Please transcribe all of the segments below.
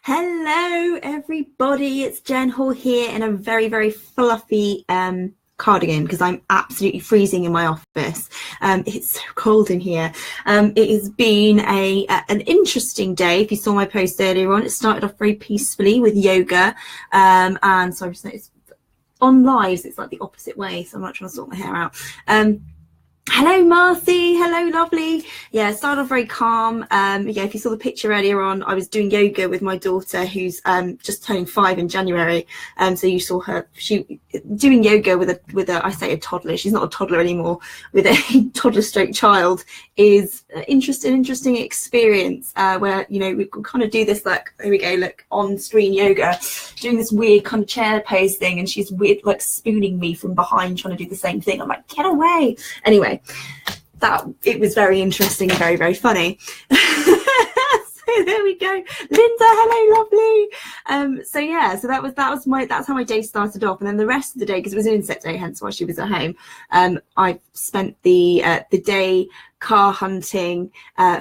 Hello, everybody. It's Jen Hall here in a very, very fluffy cardigan because I'm absolutely freezing in my office. It's so cold in here. It has been an interesting day. If you saw my post earlier on, it started off very peacefully with yoga. And so I just noticed on lives, it's like the opposite way. So I'm not trying to sort my hair out. Hello, Marcy. Hello, lovely. Yeah, it started off very calm. If you saw the picture earlier on, I was doing yoga with my daughter, who's just turning 5 in January. So you saw her doing yoga with a I say a toddler. She's not a toddler anymore. With a toddler stroke child is an interesting experience where we can kind of do this here we go, on screen yoga, doing this weird kind of chair pose thing, and she's weird spooning me from behind, trying to do the same thing. I'm like, get away. Anyway. It was very interesting and very, very funny. So there we go. Linda, hello, lovely. So that's how my day started off, and then the rest of the day, because it was an inset day, hence why she was at home, I spent the day car hunting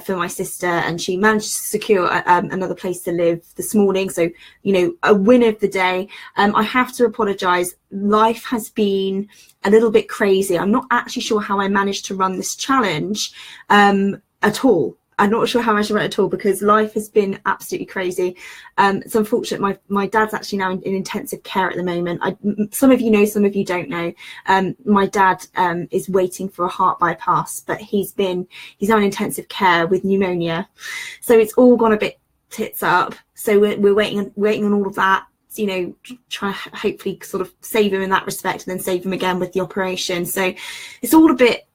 for my sister, and she managed to secure another place to live this morning. So a win of the day. I have to apologize. Life has been a little bit crazy. I'm not actually sure how I managed to run this challenge at all. I'm not sure how I should run it at all, because life has been absolutely crazy. It's unfortunate. My dad's actually now in intensive care at the moment. Some of you know, some of you don't know. My dad is waiting for a heart bypass, but he's now in intensive care with pneumonia. So it's all gone a bit tits up. So we're waiting on all of that. Try to hopefully sort of save him in that respect, and then save him again with the operation. So it's all a bit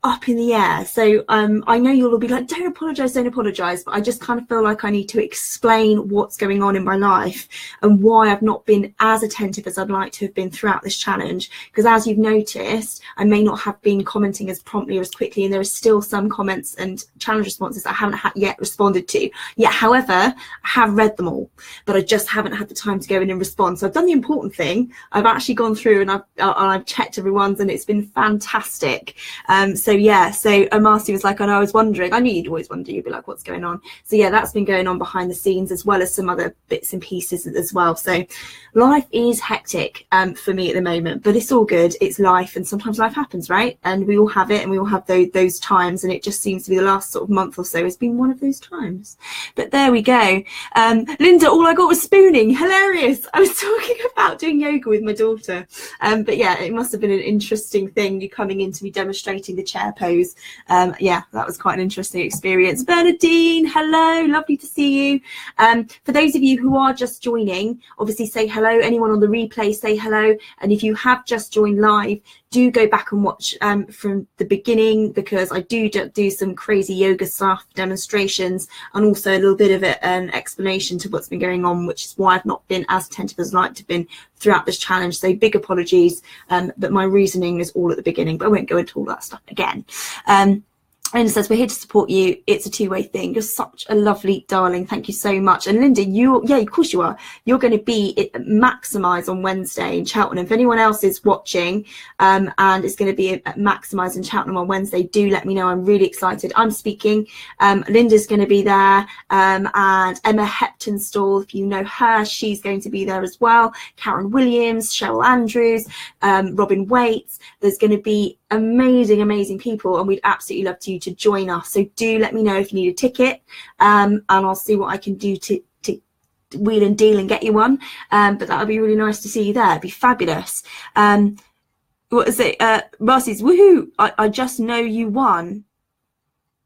up in the air. So I know you'll all be like, don't apologize, but I just kind of feel like I need to explain what's going on in my life and why I've not been as attentive as I'd like to have been throughout this challenge. Because as you've noticed, I may not have been commenting as promptly or as quickly, and there are still some comments and challenge responses that I haven't yet responded to. Yet, however, I have read them all, but I just haven't had the time to go in and respond. So I've done the important thing. I've actually gone through and I've checked everyone's, and it's been fantastic. So Marcy was like, I was wondering, I knew you'd always wonder, you'd be like, what's going on? So yeah, that's been going on behind the scenes, as well as some other bits and pieces as well. So life is hectic for me at the moment, but it's all good. It's life, and sometimes life happens, right? And we all have it, and we all have those times, and it just seems to be the last sort of month or so has been one of those times. But there we go. Linda, all I got was spooning. Hilarious. I was talking about doing yoga with my daughter. But yeah, it must have been an interesting thing, you coming in to be demonstrating the chair pose. That was quite an interesting experience. Bernadine, hello, lovely to see you. For those of you who are just joining, obviously say hello. Anyone on the replay, say hello. And if you have just joined live, do go back and watch from the beginning, because I do some crazy yoga stuff, demonstrations, and also a little bit of an explanation to what's been going on, which is why I've not been as attentive as I'd like to have been throughout this challenge. So big apologies, but my reasoning is all at the beginning, but I won't go into all that stuff again. Linda says, we're here to support you. It's a two-way thing. You're such a lovely darling. Thank you so much. And Linda, of course you are. You're going to be at Maximise on Wednesday in Cheltenham. If anyone else is watching and it's going to be at Maximise in Cheltenham on Wednesday, do let me know. I'm really excited. I'm speaking. Linda's going to be there. And Emma Heptonstall, if you know her, she's going to be there as well. Karen Williams, Cheryl Andrews, Robin Waits. There's going to be amazing people, and we'd absolutely love you to join us. So do let me know if you need a ticket, and I'll see what I can do to wheel and deal and get you one. But that would be really nice to see you there. It'd be fabulous. What is it? Marcy's, woohoo! I just know you won.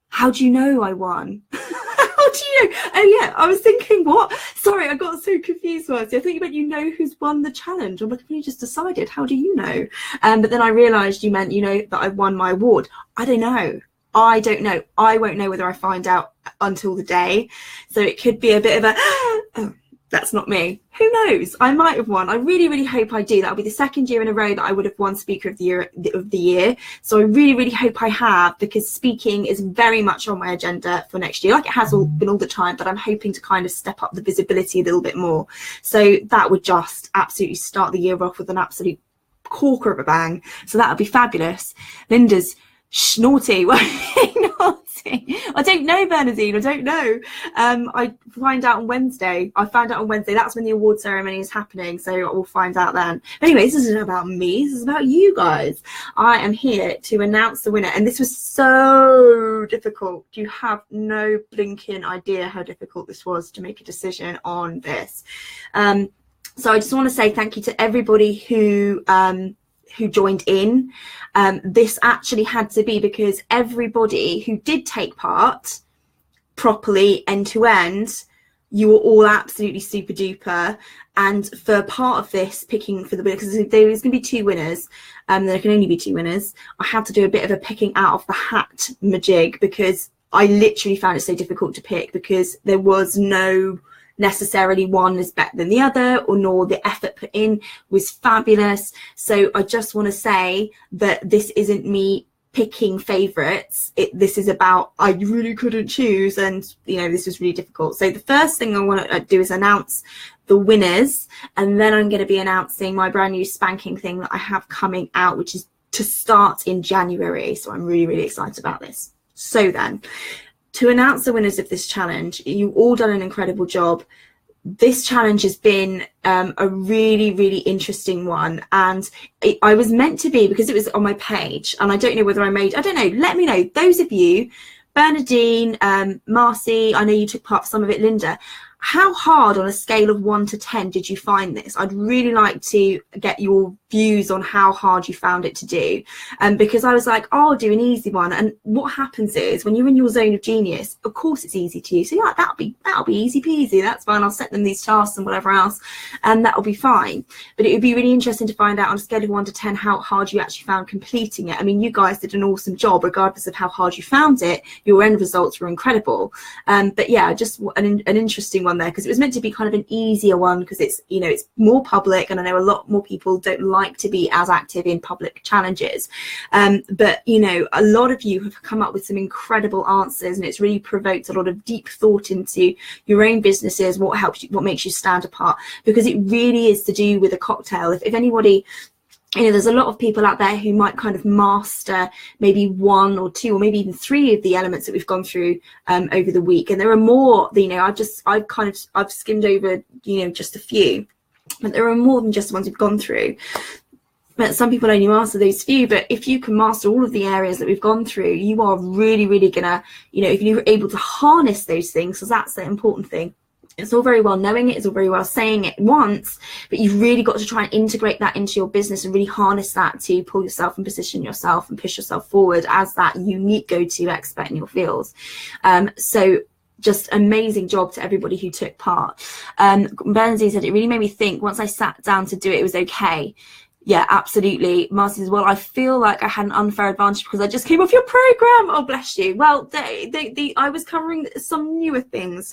How do you know I won? How do you know? Oh yeah, I was thinking, what? Sorry, I got so confused. Marcy, I thought you meant you know who's won the challenge. I'm like, you just decided. How do you know? But then I realised you meant that I won my award. I don't know. I won't know whether I find out until the day. So it could be a bit of a, oh, that's not me. Who knows? I might have won. I really hope I do. That'll be the second year in a row that I would have won Speaker of the Year. So I really hope I have, because speaking is very much on my agenda for next year, like it has been all the time, but I'm hoping to kind of step up the visibility a little bit more. So that would just absolutely start the year off with an absolute corker of a bang. So that would be fabulous. Linda's naughty. Naughty. exciting. I don't know, Bernadine. I don't know. I find out on Wednesday. I found out on Wednesday. That's when the award ceremony is happening. So we'll find out then. But anyway, this isn't about me. This is about you guys. I am here to announce the winner. And this was so difficult. You have no blinking idea how difficult this was to make a decision on this. So I just want to say thank you to everybody who joined in. This actually had to be because everybody who did take part properly end to end, you were all absolutely super duper. And for part of this, picking for the winner, because there's going to be 2 winners, there can only be 2 winners, I had to do a bit of a picking out of the hat majig, because I literally found it so difficult to pick, because there was no necessarily one is better than the other, or nor the effort put in was fabulous. So I just want to say that this isn't me picking favorites. This is about, I really couldn't choose, and this was really difficult. So the first thing I want to do is announce the winners, and then I'm going to be announcing my brand new spanking thing that I have coming out, which is to start in January. So I'm really, really excited about this. So then, to announce the winners of this challenge, you've all done an incredible job. This challenge has been a really, really interesting one. And I was meant to be, because it was on my page, and I don't know whether I don't know, let me know. Those of you, Bernadine, Marcy, I know you took part for some of it, Linda, how hard on a scale of 1 to 10 did you find this? I'd really like to get your views on how hard you found it to do, because I was like, oh, I'll do an easy one. And what happens is, when you're in your zone of genius, of course it's easy to you, so you're like, that'll be easy peasy, that's fine, I'll set them these tasks and whatever else, and that'll be fine. But it would be really interesting to find out on a scale of 1 to 10 how hard you actually found completing it. I mean, you guys did an awesome job regardless of how hard you found it. Your end results were incredible. But yeah, just an interesting one there, because it was meant to be kind of an easier one, because it's it's more public, and I know a lot more people don't like to be as active in public challenges, but a lot of you have come up with some incredible answers, and it's really provoked a lot of deep thought into your own businesses, what helps you, what makes you stand apart, because it really is to do with a cocktail. If anybody, there's a lot of people out there who might kind of master maybe 1 or 2 or maybe even 3 of the elements that we've gone through over the week, and there are more. I've skimmed over just a few, but there are more than just the ones we've gone through. But some people only master those few. But if you can master all of the areas that we've gone through, you are really, really gonna, if you're able to harness those things, because that's the important thing. It's all very well knowing it, it's all very well saying it once, but you've really got to try and integrate that into your business and really harness that to pull yourself and position yourself and push yourself forward as that unique go-to expert in your field. So just amazing job to everybody who took part. Bernadine said, it really made me think, once I sat down to do it, it was okay. Yeah, absolutely. Marcy says, well, I feel like I had an unfair advantage because I just came off your program. Oh, bless you. Well, I was covering some newer things.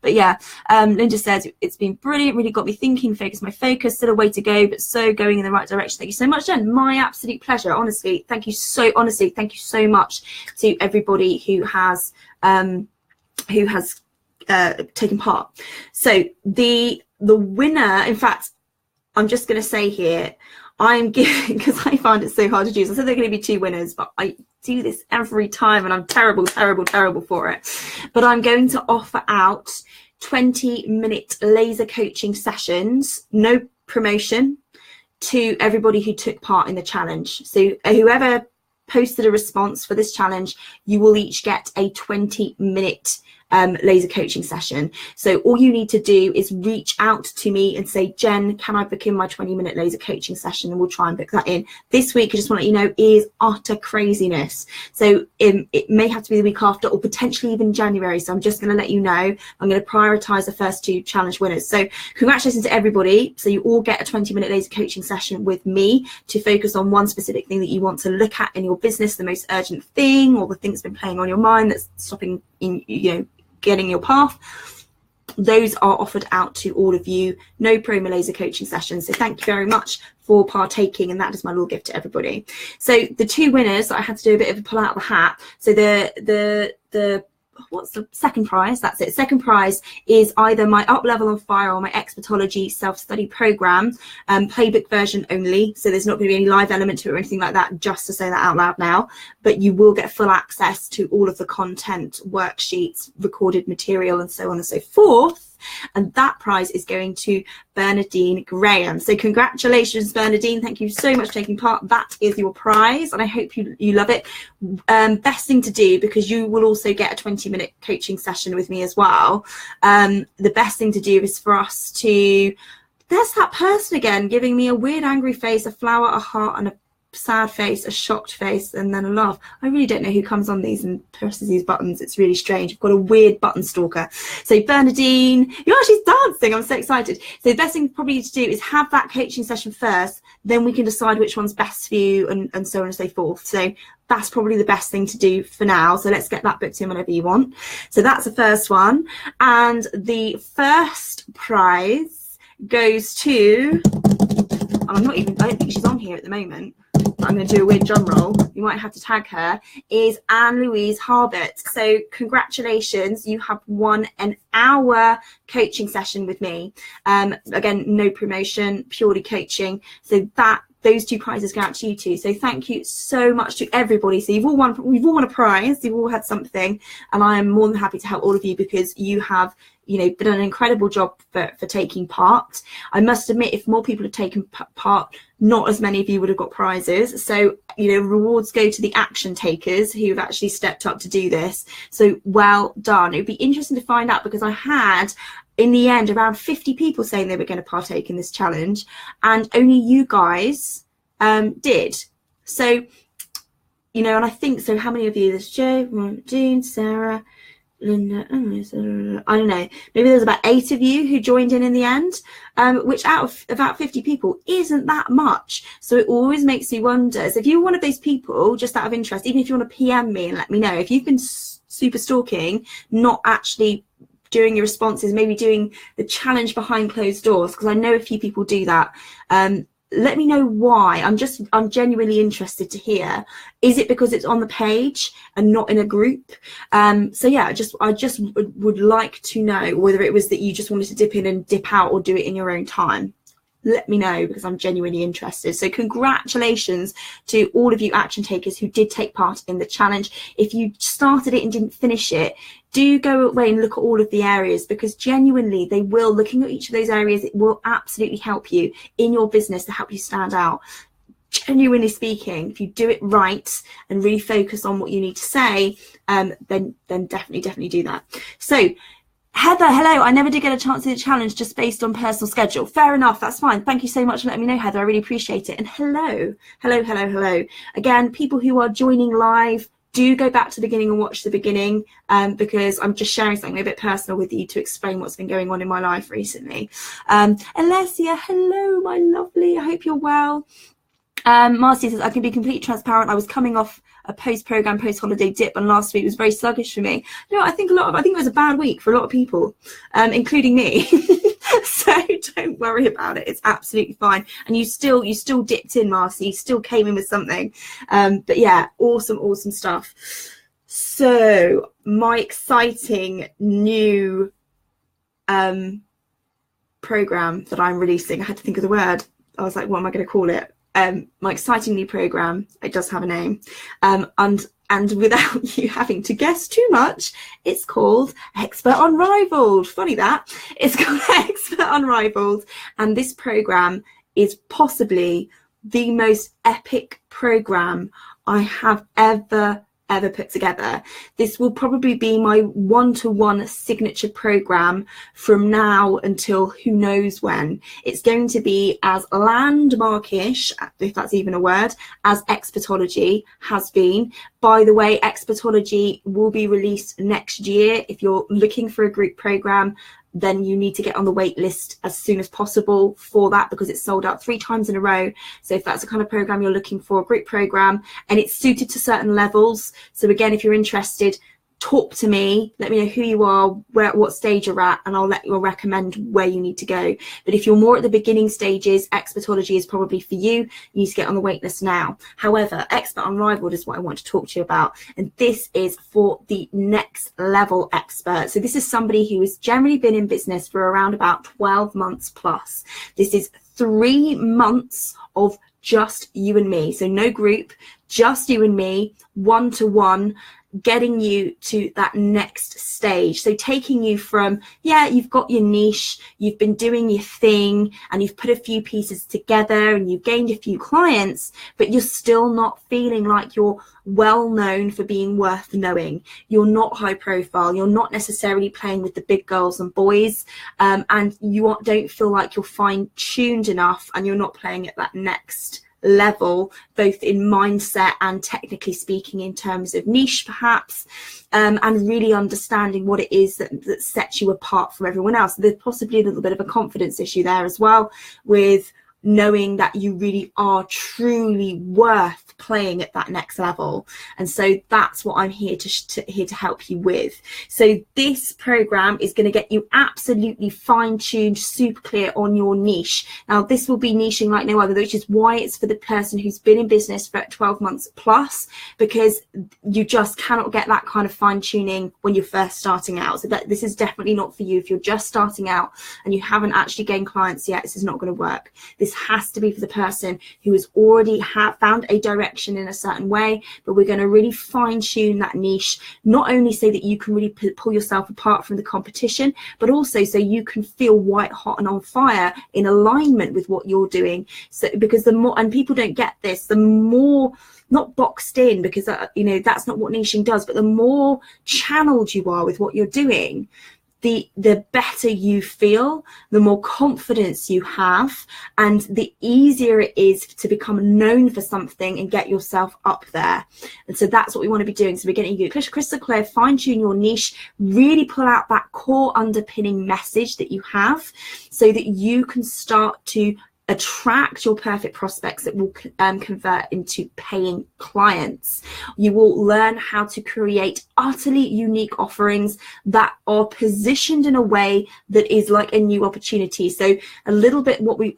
But yeah, Linda says, it's been brilliant. Really got me thinking, focus my focus. Still a way to go, but so going in the right direction. Thank you so much, Jen. My absolute pleasure. Honestly, thank you so much to everybody who has taken part. So the winner, in fact, I'm just going to say here, I'm giving, because I find it so hard to choose. I said there are going to be 2 winners, but I do this every time and I'm terrible for it. But I'm going to offer out 20-minute laser coaching sessions, no promotion, to everybody who took part in the challenge. So whoever posted a response for this challenge, you will each get a 20-minute laser coaching session. So all you need to do is reach out to me and say, Jen, can I book in my 20-minute laser coaching session? And we'll try and book that in. This week, I just want to let you know, is utter craziness. So it may have to be the week after, or potentially even January. So I'm just going to let you know, I'm going to prioritize the first 2 challenge winners. So congratulations to everybody. So you all get a 20-minute laser coaching session with me to focus on one specific thing that you want to look at in your business, the most urgent thing, or the thing that's been playing on your mind that's stopping in, getting your path. Those are offered out to all of you. No promo laser coaching sessions. So thank you very much for partaking, and that is my little gift to everybody. So the 2 winners, I had to do a bit of a pull out of the hat. So what's the second prize? That's it. Second prize is either my Up Level on Fire or my Expertology self-study program, playbook version only. So there's not going to be any live element to it or anything like that, just to say that out loud now. But you will get full access to all of the content, worksheets, recorded material, and so on and so forth. And that prize is going to Bernadine Graham. So congratulations, Bernadine. Thank you so much for taking part. That is your prize, and I hope you love it. Best thing to do, because you will also get a 20-minute coaching session with me as well. The best thing to do is for us to, there's that person again giving me a weird angry face, a flower, a heart, and a sad face, a shocked face, and then a laugh. I really don't know who comes on these and presses these buttons. It's really strange. I've got a weird button stalker. So Bernadine, she's dancing. I'm so excited. So the best thing probably to do is have that coaching session first, then we can decide which one's best for you, and so on and so forth. So that's probably the best thing to do for now. So let's get that booked in whenever you want. So that's the first one. And the first prize goes to, I don't think she's on here at the moment. I'm going to do a weird drum roll. You might have to tag her. Is Anne-Louise Harbert. So congratulations, you have won an hour coaching session with me. Again, no promotion, purely coaching. So those two prizes go out to you too. So thank you so much to everybody. So we've all won a prize. You've all had something, and I am more than happy to help all of you, because you have done an incredible job for taking part. I must admit, if more people had taken part, not as many of you would have got prizes. So, rewards go to the action takers who have actually stepped up to do this. So well done. It would be interesting to find out, because I had, in the end, around 50 people saying they were going to partake in this challenge, and only you guys did. So, and I think, so how many of you? There's Joe, Jean, Sarah, Linda, I don't know, maybe there's about 8 of you who joined in the end, which out of about 50 people isn't that much. So it always makes me wonder. So if you're one of those people, just out of interest, even if you want to PM me and let me know, if you've been super stalking, not actually doing your responses, maybe doing the challenge behind closed doors, because I know a few people do that. Let me know why. I'm genuinely interested to hear. Is it because it's on the page and not in a group? So yeah, I just would like to know whether it was that you just wanted to dip in and dip out, or do it in your own time. Let me know, because I'm genuinely interested. So congratulations to all of you action takers who did take part in the challenge. If you started it and didn't finish it, do go away and look at all of the areas, because genuinely they will, looking at each of those areas, it will absolutely help you in your business to help you stand out. Genuinely speaking, if you do it right and really focus on what you need to say, then definitely do that. So Heather, hello. I never did get a chance to do the challenge, just based on personal schedule. Fair enough. That's fine. Thank you so much for letting me know, Heather. I really appreciate it. And hello. Again, people who are joining live, do go back to the beginning and watch the beginning, because I'm just sharing something a bit personal with you to explain what's been going on in my life recently. Alessia, hello, my lovely. I hope you're well. Marcy says, I can be completely transparent. I was coming off a post-program, post-holiday dip, and last week was very sluggish for me. I think it was a bad week for a lot of people, including me. So don't worry about it. It's absolutely fine. And you still dipped in, Marcy. You still came in with something. But yeah, awesome stuff. So my exciting new program that I'm releasing, I had to think of the word. I was like, what am I going to call it? My exciting new program, it does have a name, and without you having to guess too much, it's called Expert Unrivaled. Funny that. It's called Expert Unrivaled, and this program is possibly the most epic program I have ever put together. This will probably be my one-to-one signature program from now until who knows when. It's going to be as landmarkish, if that's even a word, as Expertology has been. By the way, Expertology will be released next year. If you're looking for a group program, then you need to get on the wait list as soon as possible for that, because it's sold out 3 times in a row. So if that's the kind of program you're looking for, a group program, and it's suited to certain levels. So again, if you're interested, talk to me, let me know who you are, what stage you're at, and I'll recommend where you need to go. But if you're more at the beginning stages, expertology is probably for you. You need to get on the wait list now. However, Expert Unrivaled is what I want to talk to you about, and this is for the next level expert. So this is somebody who has generally been in business for around about 12 months plus. This is 3 months of just you and me, so no group, just you and me, one-to-one, getting you to that next stage. So taking you from, yeah, you've got your niche, you've been doing your thing, and you've put a few pieces together and you've gained a few clients, but you're still not feeling like you're well known for being worth knowing. You're not high profile, you're not necessarily playing with the big girls and boys, and you don't feel like you're fine-tuned enough, and you're not playing at that next level, both in mindset and technically speaking in terms of niche perhaps, and really understanding what it is that sets you apart from everyone else. There's possibly a little bit of a confidence issue there as well, with knowing that you really are truly worth playing at that next level. And so that's what I'm here to help you with. So this program is going to get you absolutely fine-tuned, super clear on your niche. Now this will be niching like no other, which is why it's for the person who's been in business for 12 months plus, because you just cannot get that kind of fine-tuning when you're first starting out. So that this is definitely not for you. If you're just starting out and you haven't actually gained clients yet, this is not going to work. This has to be for the person who has already found a direction in a certain way, but we're going to really fine tune that niche, not only so that you can really pull yourself apart from the competition, but also so you can feel white hot and on fire in alignment with what you're doing. So because the more, and people don't get this, the more, not boxed in, because you know that's not what niching does, but the more channeled you are with what you're doing, the better you feel, the more confidence you have, and the easier it is to become known for something and get yourself up there. And so that's what we want to be doing. So we're getting you crystal clear, fine tune your niche, really pull out that core underpinning message that you have, so that you can start to attract your perfect prospects that will convert into paying clients. You will learn how to create utterly unique offerings that are positioned in a way that is like a new opportunity. So a little bit what we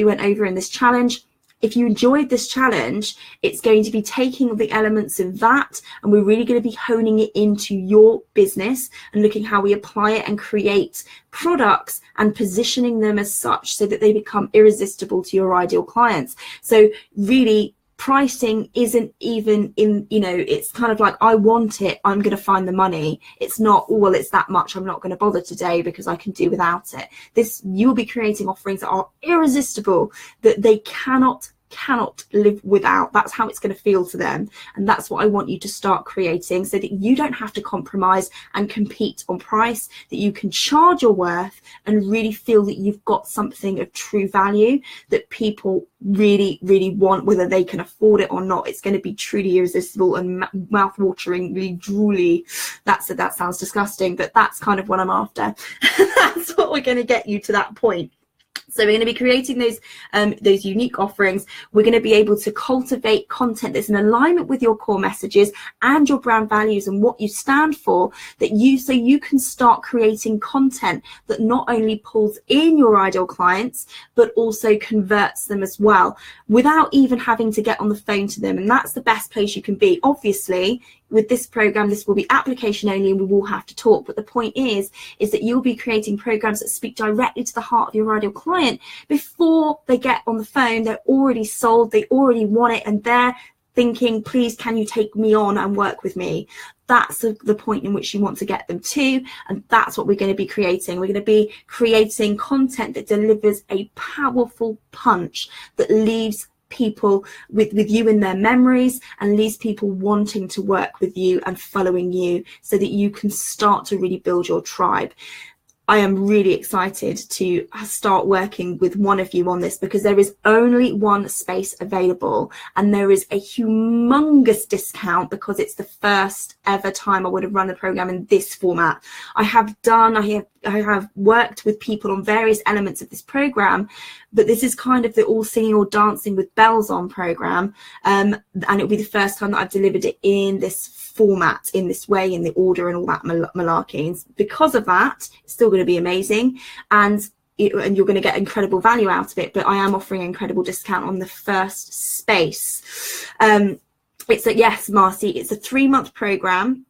went over in this challenge. If you enjoyed this challenge, it's going to be taking the elements of that, and we're really going to be honing it into your business and looking how we apply it and create products and positioning them as such so that they become irresistible to your ideal clients. So really, pricing isn't even in, you know, it's kind of like, I want it, I'm going to find the money. It's not, oh, well, it's that much, I'm not going to bother today because I can do without it. This, you'll be creating offerings that are irresistible, that they cannot live without. That's how it's going to feel to them, and that's what I want you to start creating, so that you don't have to compromise and compete on price, that you can charge your worth and really feel that you've got something of true value that people really want, whether they can afford it or not. It's going to be truly irresistible and mouth-watering, really drooly. That sounds disgusting, but that's kind of what I'm after. That's what we're going to get you to that point. So we're going to be creating those unique offerings. We're going to be able to cultivate content that's in alignment with your core messages and your brand values and what you stand for, so you can start creating content that not only pulls in your ideal clients, but also converts them as well, without even having to get on the phone to them. And that's the best place you can be. Obviously, with this program, this will be application only and we will have to talk. But the point is that you'll be creating programs that speak directly to the heart of your ideal client. Before they get on the phone, they're already sold, they already want it, and they're thinking, please, can you take me on and work with me? That's the point in which you want to get them to, and that's what we're going to be creating. We're going to be creating content that delivers a powerful punch that leaves people with you in their memories and leaves people wanting to work with you and following you, so that you can start to really build your tribe. I am really excited to start working with one of you on this, because there is only one space available, and there is a humongous discount because it's the first ever time I would have run the program in this format. I have have worked with people on various elements of this program, but this is kind of the all singing or dancing with bells on program, and it'll be the first time that I've delivered it in this format, in this way, in the order and all that malarkey. And because of that, it's still going to be amazing, and you're going to get incredible value out of it. But I am offering an incredible discount on the first space. Yes, Marcy, it's a 3-month program.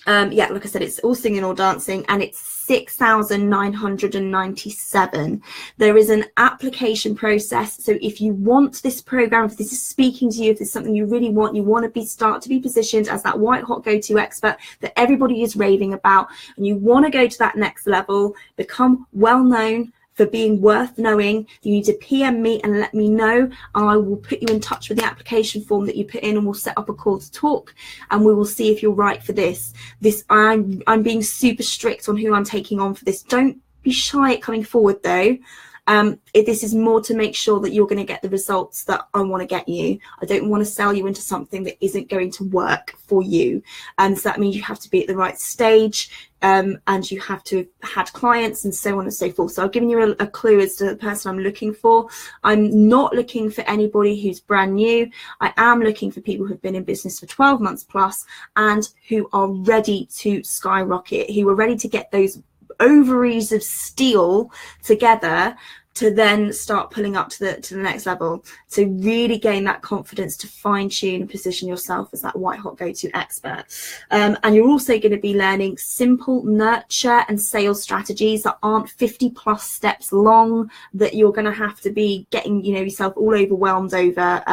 Yeah, like I said, it's all singing or dancing, and it's 6,997. There is an application process. So if you want this program, if this is speaking to you, if it's something you really want, you want to start to be positioned as that white hot go-to expert that everybody is raving about, and you want to go to that next level, become well known for being worth knowing, you need to PM me and let me know, and I will put you in touch with the application form that you put in, and we'll set up a call to talk, and we will see if you're right for this. I'm being super strict on who I'm taking on for this. Don't be shy at coming forward though. This is more to make sure that you're going to get the results that I want to get you. I don't want to sell you into something that isn't going to work for you. And so that means you have to be at the right stage, and you have to have had clients and so on and so forth. So I've given you a clue as to the person I'm looking for. I'm not looking for anybody who's brand new. I am looking for people who've been in business for 12 months plus and who are ready to skyrocket, who are ready to get those ovaries of steel together to then start pulling up to the next level, to really gain that confidence to fine tune and position yourself as that white hot go-to expert. And you're also going to be learning simple nurture and sales strategies that aren't 50 plus steps long, that you're going to have to be getting yourself all overwhelmed over.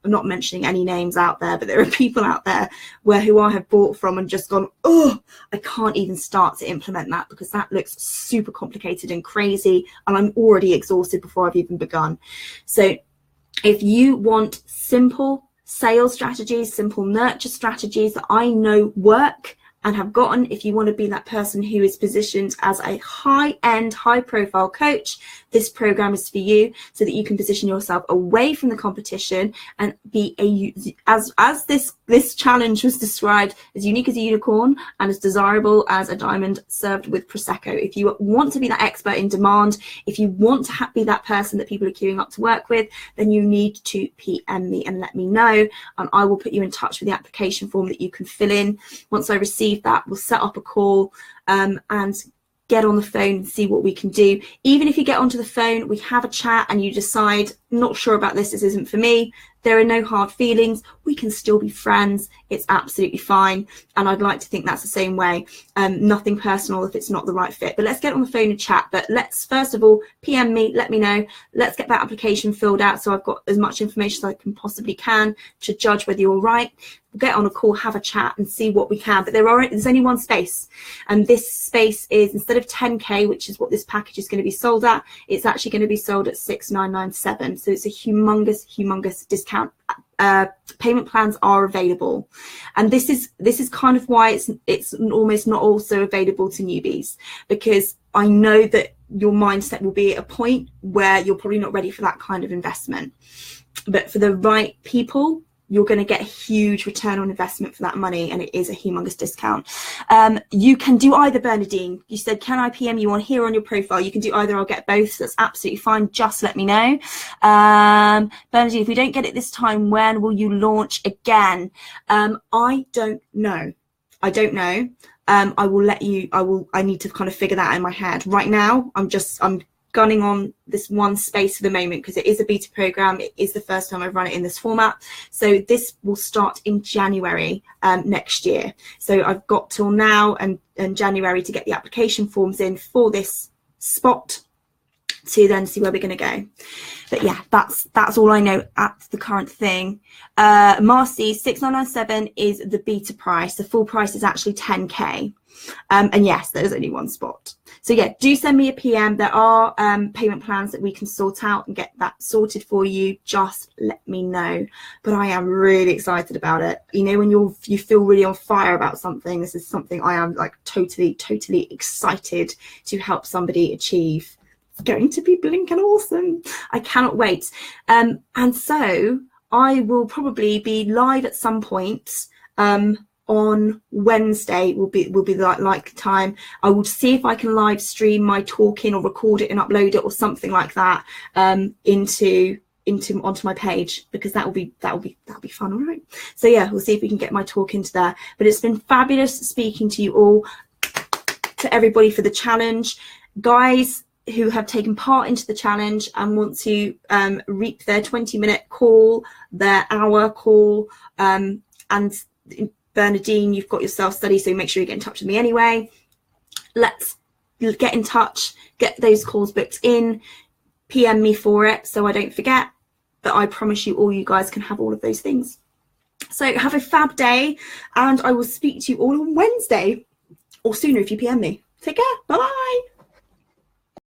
I'm not mentioning any names out there, but there are people out there who I have bought from and just gone, oh, I can't even start to implement that because that looks super complicated and crazy, and I'm already exhausted before I've even begun. So if you want simple sales strategies, simple nurture strategies that I know work and have gotten, if you want to be that person who is positioned as a high-end, high-profile coach, this program is for you, so that you can position yourself away from the competition and be as this challenge was described, as unique as a unicorn and as desirable as a diamond served with Prosecco. If you want to be that expert in demand, if you want to be that person that people are queuing up to work with, then you need to PM me and let me know, and I will put you in touch with the application form that you can fill in. Once I receive that, we'll set up a call and get on the phone and see what we can do. Even if you get onto the phone, we have a chat and you decide, not sure about this isn't for me, there are no hard feelings. We can still be friends. It's absolutely fine. And I'd like to think that's the same way. Nothing personal if it's not the right fit. But let's get on the phone and chat. But let's first of all PM me, let me know. Let's get that application filled out so I've got as much information as I can possibly can to judge whether you're right. We'll get on a call, have a chat and see what we can. But there's only one space. And this space is, instead of 10K, which is what this package is going to be sold at, it's actually going to be sold at 6,997. So it's a humongous discount. Payment plans are available, and this is kind of why it's almost not also available to newbies, because I know that your mindset will be at a point where you're probably not ready for that kind of investment. But for the right people, you're going to get a huge return on investment for that money, and it is a humongous discount. You can do either, Bernadine. You said, can I PM you on here on your profile? You can do either. I'll get both. So that's absolutely fine. Just let me know. Bernadine, if we don't get it this time, when will you launch again? I don't know. I will let you, I need to kind of figure that out in my head. Right now, I'm gunning on this one space for the moment because it is a beta program. It is the first time I've run it in this format. So this will start in January next year. So I've got till now and January to get the application forms in for this spot to then see where we're going to go. But yeah, that's all I know at the current thing. Marcy, 6,997 is the beta price. The full price is actually 10K. And yes, there's only one spot. So yeah, do send me a PM. There are payment plans that we can sort out and get that sorted for you. Just let me know. But I am really excited about it. You know, when you feel really on fire about something, this is something I am like totally excited to help somebody achieve. It's going to be blinking awesome. I cannot wait. And so I will probably be live at some point on on Wednesday will be the likely time. I will see if I can live stream my talking or record it and upload it or something like that onto my page, because that'll be fun. All right, so yeah, we'll see if we can get my talk into there. But it's been fabulous speaking to you all, to everybody for the challenge. Guys who have taken part into the challenge and want to reap their 20-minute call, their hour call, and Bernadine, you've got your self-study, so make sure you get in touch with me anyway. Let's get in touch, get those calls booked in, PM me for it so I don't forget. But I promise you all, you guys can have all of those things. So have a fab day, and I will speak to you all on Wednesday, or sooner if you PM me. Take care. Bye-bye.